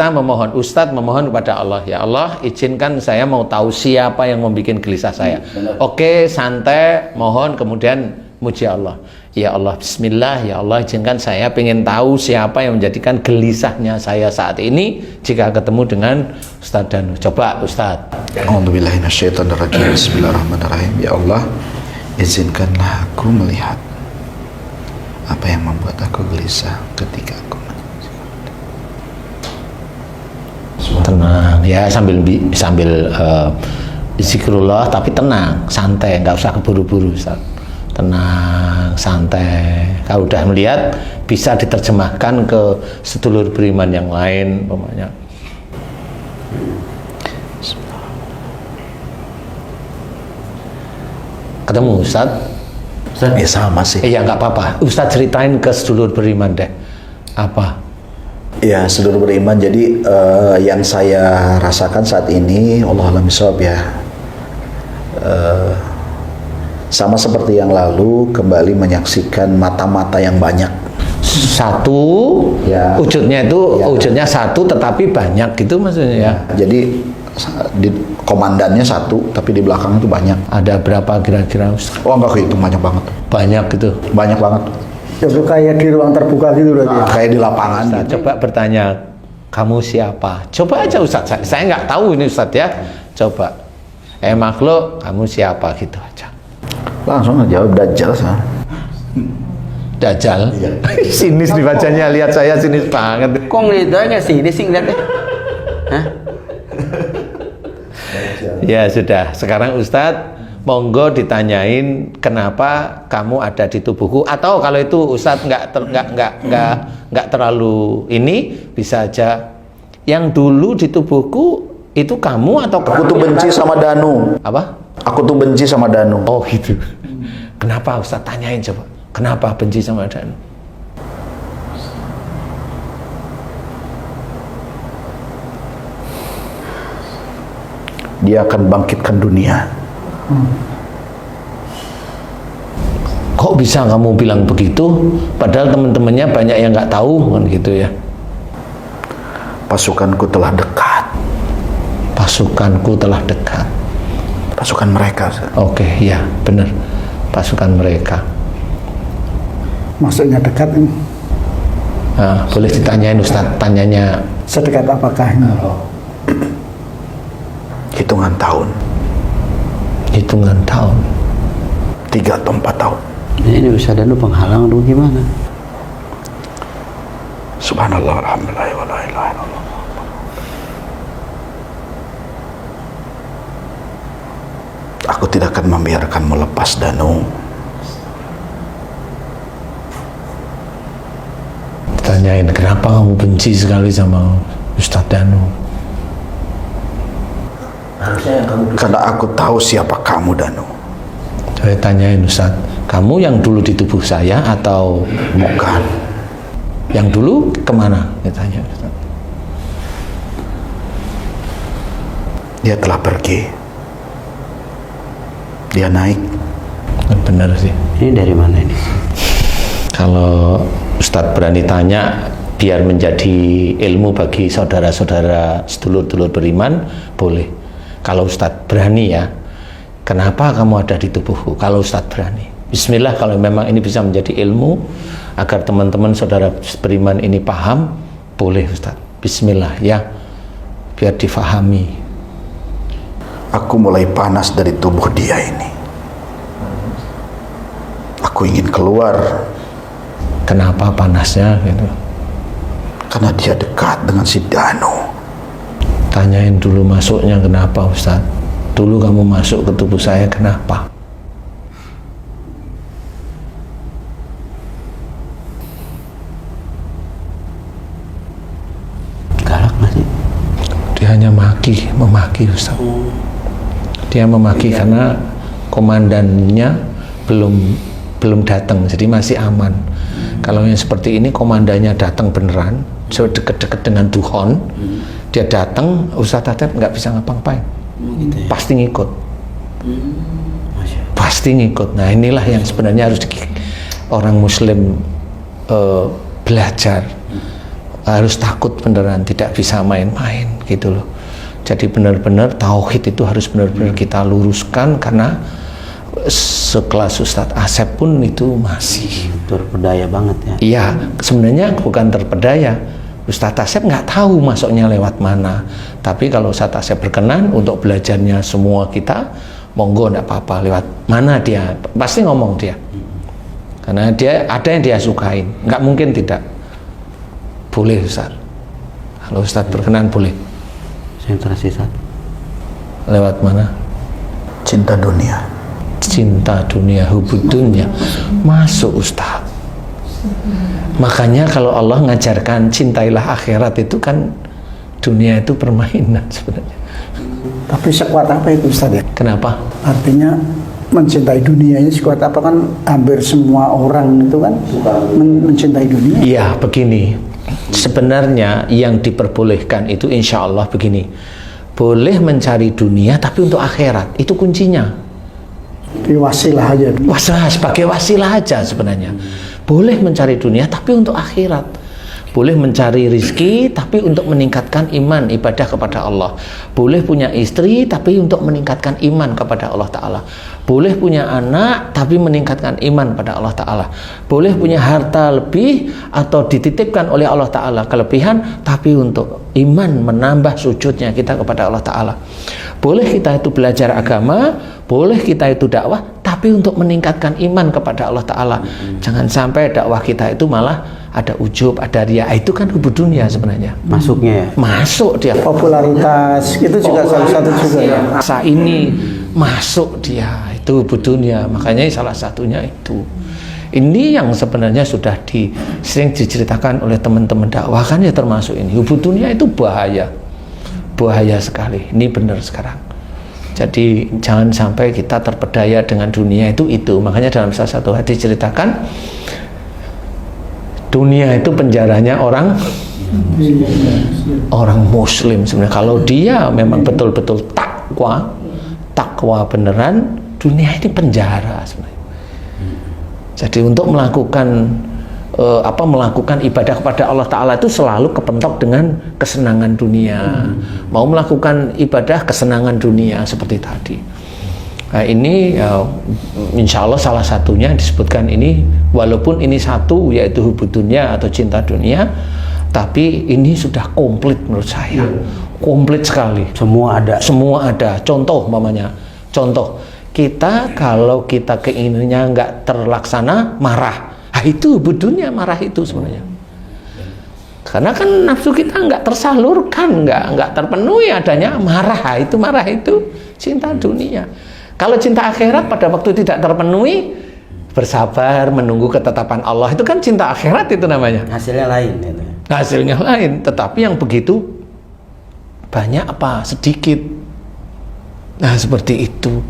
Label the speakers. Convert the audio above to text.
Speaker 1: memohon, Ustadz memohon kepada Allah, ya Allah izinkan saya mau tahu siapa yang membuat gelisah saya. Oke, santai, mohon, kemudian muji Allah. Ya Allah, bismillah, ya Allah izinkan saya pengen tahu siapa yang menjadikan gelisahnya saya saat ini jika ketemu dengan Ustadz Danu. Coba Ustadz.
Speaker 2: A'udzubillahiminasyaitonirrajim. Bismillahirrahmanirrahim. Ya Allah, izinkanlah aku melihat apa yang membuat aku gelisah ketika aku
Speaker 1: tenang ya, sambil zikrullah tapi tenang, santai, nggak usah keburu-buru Ustaz. Tenang, santai. Kalau udah melihat bisa diterjemahkan ke sedulur beriman yang lain umpamanya. Ketemu Ustaz?
Speaker 2: Ya sama sih.
Speaker 1: Iya nggak apa-apa. Ustaz ceritain ke sedulur beriman deh. Apa?
Speaker 2: Ya, sedulur beriman, jadi yang saya rasakan saat ini, Allah alam bisawab ya, sama seperti yang lalu, kembali menyaksikan mata-mata yang banyak.
Speaker 1: Satu,
Speaker 2: ya,
Speaker 1: wujudnya itu,
Speaker 2: ya,
Speaker 1: wujudnya satu tetapi banyak gitu maksudnya ya.
Speaker 2: Jadi komandannya satu, tapi di belakang itu banyak.
Speaker 1: Ada berapa kira-kira Ustaz?
Speaker 2: Oh enggak, itu banyak banget.
Speaker 1: Banyak gitu?
Speaker 2: Banyak banget.
Speaker 3: Itu kayak di ruang terbuka gitu berarti.
Speaker 2: Kayak di lapangan.
Speaker 1: Ustaz,
Speaker 2: gitu.
Speaker 1: coba bertanya, kamu siapa? Coba aja Ustaz, saya nggak tahu ini Ustaz ya. Coba, makhluk, kamu siapa gitu aja.
Speaker 2: Langsung ngejawab Dajjal.
Speaker 1: Dajjal?
Speaker 2: Iya.
Speaker 1: Sinis dibacanya, lihat saya sinis banget.
Speaker 3: Kok ngeliatnya sini sih ngeliatnya? Hah?
Speaker 1: Ya sudah, sekarang Ustadz monggo ditanyain kenapa kamu ada di tubuhku, atau kalau itu Ustadz nggak terlalu ini, bisa aja yang dulu di tubuhku itu kamu atau
Speaker 2: Aku tuh benci sama Danu.
Speaker 1: apa?
Speaker 2: Aku tuh benci sama Danu.
Speaker 1: Oh gitu. Kenapa Ustadz, tanyain coba. Kenapa benci sama Danu?
Speaker 2: Dia akan bangkitkan dunia.
Speaker 1: Kok bisa kamu bilang begitu? Padahal teman-temannya banyak yang nggak tahu kan gitu ya.
Speaker 2: Pasukanku telah dekat.
Speaker 1: Pasukanku telah dekat.
Speaker 2: Pasukan mereka.
Speaker 1: Oke, ya benar. Pasukan mereka.
Speaker 3: Maksudnya dekat ini.
Speaker 1: Nah, boleh ditanyain Ustadz, tanyanya
Speaker 3: Sedekat apakah ini?
Speaker 2: Hitungan tahun.
Speaker 1: hitungan tahun.
Speaker 2: 3 atau 4 tahun.
Speaker 3: Ini Ustaz Danu penghalang atau gimana?
Speaker 2: Subhanallah, alhamdulillah, wa la ilaha illallah. Aku tidak akan membiarkanmu lepas, Danu.
Speaker 1: Tanyain kenapa kamu benci sekali sama Ustadz Danu.
Speaker 2: Karena aku tahu siapa kamu, Danu.
Speaker 1: Saya tanyain Ustadz, kamu yang dulu di tubuh saya atau
Speaker 2: Bukan.
Speaker 1: yang dulu kemana? Ditanya Ustadz.
Speaker 2: Dia telah pergi. Dia naik.
Speaker 1: Benar sih.
Speaker 3: Ini dari mana ini?
Speaker 1: Kalau Ustadz berani tanya biar menjadi ilmu bagi saudara-saudara sedulur-sedulur beriman, boleh. Kalau Ustadz berani ya, kenapa kamu ada di tubuhku? Kalau Ustadz berani, bismillah, kalau memang ini bisa menjadi ilmu agar teman-teman saudara beriman ini paham, boleh Ustadz, bismillah ya, biar difahami.
Speaker 2: Aku mulai panas dari tubuh dia ini. Aku ingin keluar.
Speaker 1: Kenapa panasnya gitu?
Speaker 2: Karena dia dekat dengan si Danu.
Speaker 1: Tanyain dulu masuknya kenapa Ustadz? Dulu kamu masuk ke tubuh saya kenapa?
Speaker 3: Galak nggak sih?
Speaker 1: Dia hanya memaki Ustadz. Dia memaki karena komandannya belum datang, jadi masih aman. Kalau yang seperti ini komandannya datang beneran, deket-deket dengan Tuhan, dia datang, Ustadz Atep nggak bisa ngapa-ngapain,
Speaker 3: Gitu ya?
Speaker 1: pasti ngikut, pasti ngikut. Nah inilah yang sebenarnya harus orang Muslim belajar. harus takut beneran, tidak bisa main-main gitu loh. Jadi benar-benar tauhid itu harus benar-benar kita luruskan, karena sekelas Ustadz Asep pun itu masih
Speaker 3: Terpedaya banget ya.
Speaker 1: iya, sebenarnya bukan terpedaya. Ustadz Asep nggak tahu masuknya lewat mana, tapi kalau Ustadz Asep berkenan untuk belajarnya semua kita, monggo nggak apa-apa, lewat mana dia pasti ngomong dia, karena dia ada yang dia sukain, nggak mungkin tidak. Boleh Ustadz, kalau Ustadz berkenan boleh.
Speaker 3: Sentrasi satu.
Speaker 1: Lewat mana?
Speaker 2: Cinta dunia.
Speaker 1: Cinta dunia, hubud dunia, masuk Ustadz. Makanya kalau Allah ngajarkan cintailah akhirat, itu kan dunia itu permainan sebenarnya.
Speaker 4: Tapi sekuat apa itu Ustaz ya?
Speaker 1: Kenapa?
Speaker 4: Artinya mencintai dunia ini sekuat apa, kan hampir semua orang itu kan mencintai dunia.
Speaker 1: Iya, begini. Sebenarnya yang diperbolehkan itu insya Allah begini. Boleh mencari dunia tapi untuk akhirat, itu kuncinya.
Speaker 4: Di wasilah aja.
Speaker 1: Wasilah, sebagai wasilah aja sebenarnya. Boleh mencari dunia tapi untuk akhirat. Boleh mencari rizki tapi untuk meningkatkan iman ibadah kepada Allah. Boleh punya istri tapi untuk meningkatkan iman kepada Allah Ta'ala. Boleh punya anak tapi meningkatkan iman pada Allah Ta'ala. Boleh punya harta lebih atau dititipkan oleh Allah Ta'ala kelebihan, tapi untuk iman, menambah sujudnya kita kepada Allah Ta'ala. Boleh kita itu belajar agama, boleh kita itu dakwah, tapi untuk meningkatkan iman kepada Allah Ta'ala. Jangan sampai dakwah kita itu malah ada ujub, ada riya. Itu kan hubud dunia sebenarnya.
Speaker 3: Masuknya ya.
Speaker 1: Masuk dia.
Speaker 4: Popularitas itu juga salah satu juga ya.
Speaker 1: Masa ini masuk dia, itu hubud dunia. Makanya salah satunya itu. Ini yang sebenarnya sudah sering diceritakan oleh teman-teman dakwah kan ya, termasuk ini. Hubud dunia itu bahaya. Bahaya sekali. Ini benar sekarang. Jadi jangan sampai kita terpedaya dengan dunia itu. Makanya dalam salah satu hadis ceritakan, dunia itu penjaranya orang muslim sebenarnya. Kalau dia memang betul-betul takwa beneran, dunia ini penjara sebenarnya. Jadi untuk melakukan ibadah kepada Allah Ta'ala itu selalu kepentok dengan kesenangan dunia. Mau melakukan ibadah kesenangan dunia seperti tadi. Nah, ini insya Allah salah satunya disebutkan ini, walaupun ini satu yaitu hubud dunia atau cinta dunia, tapi ini sudah komplit menurut saya. Komplit sekali.
Speaker 3: Semua ada.
Speaker 1: Contoh mamanya, kita kalau kita keinginannya nggak terlaksana, marah. Nah, itu hubud dunia, marah itu sebenarnya. Karena kan nafsu kita nggak tersalurkan, nggak terpenuhi adanya, marah itu cinta dunia. Kalau cinta akhirat pada waktu tidak terpenuhi, bersabar menunggu ketetapan Allah, itu kan cinta akhirat itu namanya.
Speaker 3: Hasilnya lain itu.
Speaker 1: Hasilnya lain, tetapi yang begitu banyak apa sedikit. Nah, seperti itu.